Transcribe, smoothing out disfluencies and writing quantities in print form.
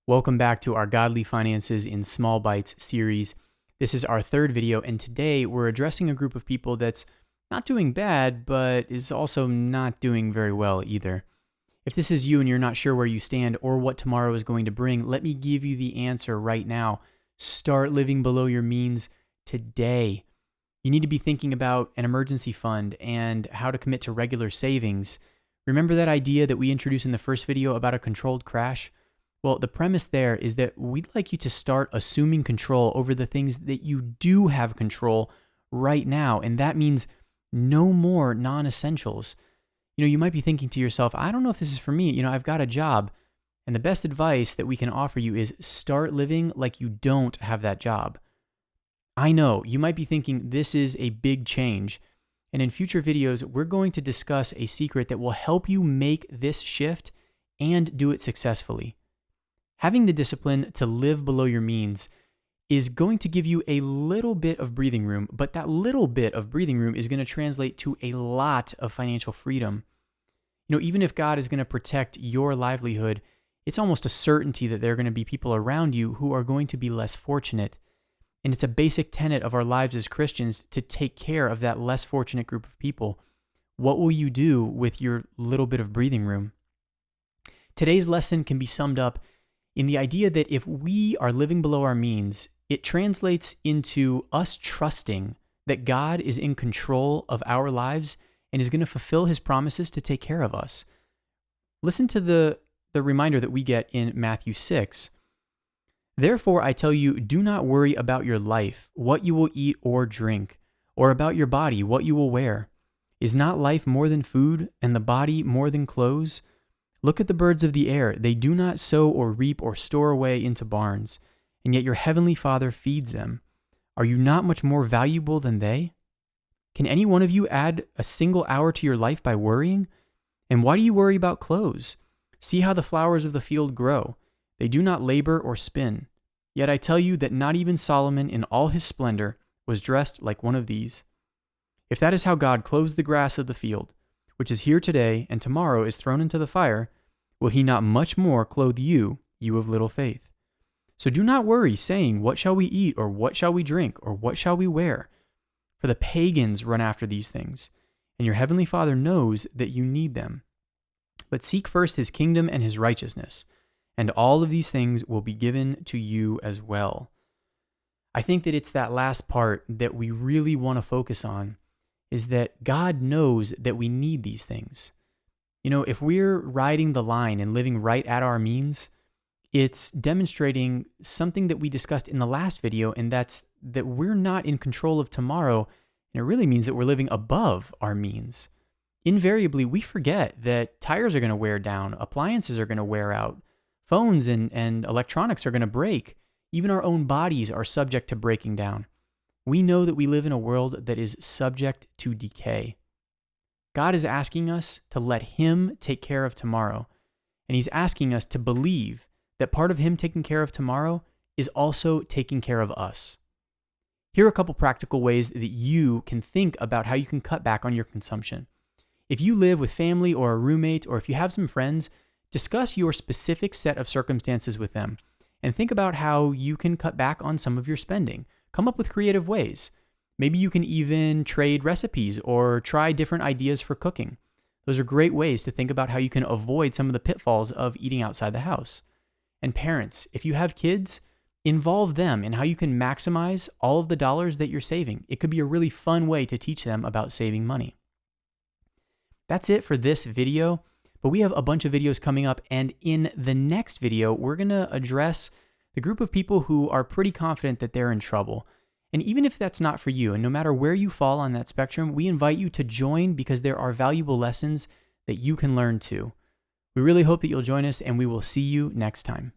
Welcome back to our Godly Finances in Small Bites series. This is our third video, and today we're addressing a group of people that's not doing bad, but is also not doing very well either. If this is you and you're not sure where you stand or what tomorrow is going to bring, let me give you the answer right now. Start living below your means today. You need to be thinking about an emergency fund and how to commit to regular savings. Remember that idea that we introduced in the first video about a controlled crash? Well, the premise there is that we'd like you to start assuming control over the things that you do have control right now. And that means no more non-essentials. You might be thinking to yourself, I don't know if this is for me. I've got a job. And the best advice that we can offer you is start living like you don't have that job. I know you might be thinking this is a big change. And in future videos, we're going to discuss a secret that will help you make this shift and do it successfully. Having the discipline to live below your means is going to give you a little bit of breathing room, but that little bit of breathing room is going to translate to a lot of financial freedom. Even if God is going to protect your livelihood, it's almost a certainty that there are going to be people around you who are going to be less fortunate. And it's a basic tenet of our lives as Christians to take care of that less fortunate group of people. What will you do with your little bit of breathing room? Today's lesson can be summed up in the idea that if we are living below our means, it translates into us trusting that God is in control of our lives and is going to fulfill his promises to take care of us. Listen to the reminder that we get in Matthew 6. Therefore, I tell you, do not worry about your life, what you will eat or drink, or about your body, what you will wear. Is not life more than food, and the body more than clothes? Look at the birds of the air. They do not sow or reap or store away into barns, and yet your heavenly Father feeds them. Are you not much more valuable than they? Can any one of you add a single hour to your life by worrying? And why do you worry about clothes? See how the flowers of the field grow. They do not labor or spin. Yet I tell you that not even Solomon in all his splendor was dressed like one of these. If that is how God clothes the grass of the field, which is here today and tomorrow is thrown into the fire, will he not much more clothe you, you of little faith? So do not worry, saying, what shall we eat, or what shall we drink, or what shall we wear? For the pagans run after these things, and your heavenly Father knows that you need them. But seek first his kingdom and his righteousness, and all of these things will be given to you as well. I think that it's that last part that we really want to focus on, is that God knows that we need these things. If we're riding the line and living right at our means, it's demonstrating something that we discussed in the last video, and that's that we're not in control of tomorrow, and it really means that we're living above our means. Invariably, we forget that tires are going to wear down, appliances are going to wear out, phones and electronics are going to break. Even our own bodies are subject to breaking down. We know that we live in a world that is subject to decay. God is asking us to let him take care of tomorrow, and he's asking us to believe that part of him taking care of tomorrow is also taking care of us. Here are a couple practical ways that you can think about how you can cut back on your consumption. If you live with family or a roommate, or if you have some friends, discuss your specific set of circumstances with them and think about how you can cut back on some of your spending. Come up with creative ways. Maybe you can even trade recipes or try different ideas for cooking. Those are great ways to think about how you can avoid some of the pitfalls of eating outside the house. And parents, if you have kids, involve them in how you can maximize all of the dollars that you're saving. It could be a really fun way to teach them about saving money. That's it for this video, but we have a bunch of videos coming up, and in the next video, we're going to address the group of people who are pretty confident that they're in trouble. And even if that's not for you, and no matter where you fall on that spectrum, we invite you to join because there are valuable lessons that you can learn too. We really hope that you'll join us, and we will see you next time.